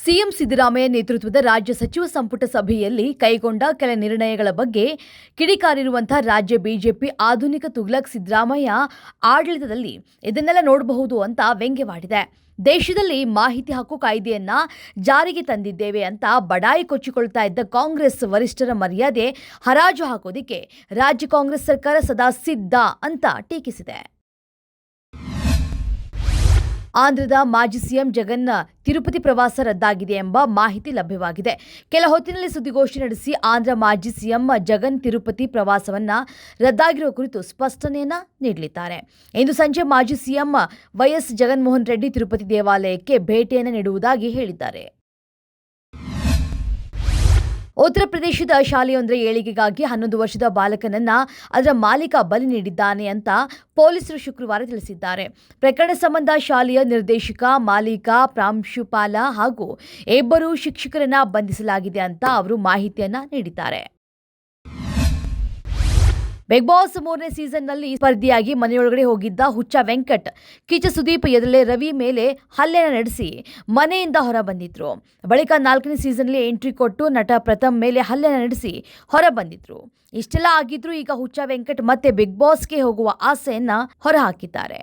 CM Siddaramaiah ನೇತೃತ್ವದ ರಾಜ್ಯ ಸಚಿವ ಸಂಪುಟ ಸಭೆಯಲ್ಲಿ ಕೈಗೊಂಡ ಕೆಲ ನಿರ್ಣಯಗಳ ಬಗ್ಗೆ ಕಿಡಿಕಾರಿರುವಂತಹ ರಾಜ್ಯ ಬಿಜೆಪಿ ಆಧುನಿಕ ತುಗ್ಲಕ್ ಸಿದ್ದರಾಮಯ್ಯ ಆಡಳಿತದಲ್ಲಿ ಇದನ್ನೆಲ್ಲ ನೋಡಬಹುದು ಅಂತ ವ್ಯಂಗ್ಯವಾಡಿದೆ. ದೇಶದಲ್ಲಿ ಮಾಹಿತಿ ಹಕ್ಕು ಕಾಯ್ದೆಯನ್ನ ಜಾರಿಗೆ ತಂದಿದ್ದೇವೆ ಅಂತ ಬಡಾಯಿ ಕೊಚ್ಚಿಕೊಳ್ತಾ ಇದ್ದ ಕಾಂಗ್ರೆಸ್ ವರಿಷ್ಠರ ಮರ್ಯಾದೆ ಹರಾಜು ಹಾಕೋದಿಕ್ಕೆ ರಾಜ್ಯ ಕಾಂಗ್ರೆಸ್ ಸರ್ಕಾರ ಸದಾ ಸಿದ್ಧ ಅಂತ ಟೀಕಿಸಿದೆ. ಆಂಧ್ರದ ಮಾಜಿ ಸಿಎಂ ಜಗನ್ ತಿರುಪತಿ ಪ್ರವಾಸ ರದ್ದಾಗಿದೆ ಎಂಬ ಮಾಹಿತಿ ಲಭ್ಯವಾಗಿದೆ. ಕೆಲ ಹೊತ್ತಿನಲ್ಲಿ ಸುದ್ದಿಗೋಷ್ಠಿ ನಡೆಸಿ ಆಂಧ್ರ ಮಾಜಿ ಸಿಎಂ ಜಗನ್ ತಿರುಪತಿ ಪ್ರವಾಸವನ್ನ ರದ್ದಾಗಿರುವ ಕುರಿತು ಸ್ಪಷ್ಟನೆಯನ್ನ ನೀಡಲಿದ್ದಾರೆ. ಇಂದು ಸಂಜೆ ಮಾಜಿ ಸಿಎಂ ವೈಎಸ್ ಜಗನ್ಮೋಹನ್ ರೆಡ್ಡಿ ತಿರುಪತಿ ದೇವಾಲಯಕ್ಕೆ ಭೇಟಿಯನ್ನು ನೀಡುವುದಾಗಿ ಹೇಳಿದ್ದಾರೆ. ಉತ್ತರ ಪ್ರದೇಶದ ಶಾಲೆಯೊಂದರ ಏಳಿಗೆಗಾಗಿ 11 ವರ್ಷದ ಬಾಲಕನನ್ನ ಅದರ ಮಾಲೀಕ ಬಲಿ ನೀಡಿದ್ದಾನೆ ಅಂತ ಪೊಲೀಸರು ಶುಕ್ರವಾರ ತಿಳಿಸಿದ್ದಾರೆ. ಪ್ರಕರಣ ಸಂಬಂಧ ಶಾಲೆಯ ನಿರ್ದೇಶಕ, ಮಾಲೀಕ, ಪ್ರಾಂಶುಪಾಲ ಹಾಗೂ ಇಬ್ಬರು ಶಿಕ್ಷಕರನ್ನ ಬಂಧಿಸಲಾಗಿದೆ ಅಂತ ಅವರು ಮಾಹಿತಿಯನ್ನ ನೀಡಿದ್ದಾರೆ. ಬಿಗ್ ಬಾಸ್ 3ನೇ ಸೀಸನ್ನಲ್ಲಿ ಸ್ಪರ್ಧಿಯಾಗಿ ಮನೆಯೊಳಗಡೆ ಹೋಗಿದ್ದ ಹುಚ್ಚ ವೆಂಕಟ್ ಕಿಚ್ಚ ಸುದೀಪ್ ಎದುರೇ ರವಿ ಮೇಲೆ ಹಲ್ಲೆನ ನಡೆಸಿ ಮನೆಯಿಂದ ಹೊರ ಬಂದಿದ್ರು. ಬಳಿಕ 4ನೇ ಸೀಸನ್ನಲ್ಲಿ ಎಂಟ್ರಿ ಕೊಟ್ಟು ನಟ ಪ್ರಥಮ್ ಮೇಲೆ ಹಲ್ಲೆನ ನಡೆಸಿ ಹೊರ ಬಂದಿದ್ರು. ಇಷ್ಟೆಲ್ಲ ಆಗಿದ್ರು ಈಗ ಹುಚ್ಚ ವೆಂಕಟ್ ಮತ್ತೆ ಬಿಗ್ ಬಾಸ್ಗೆ ಹೋಗುವ ಆಸೆಯನ್ನ ಹೊರಹಾಕಿದ್ದಾರೆ.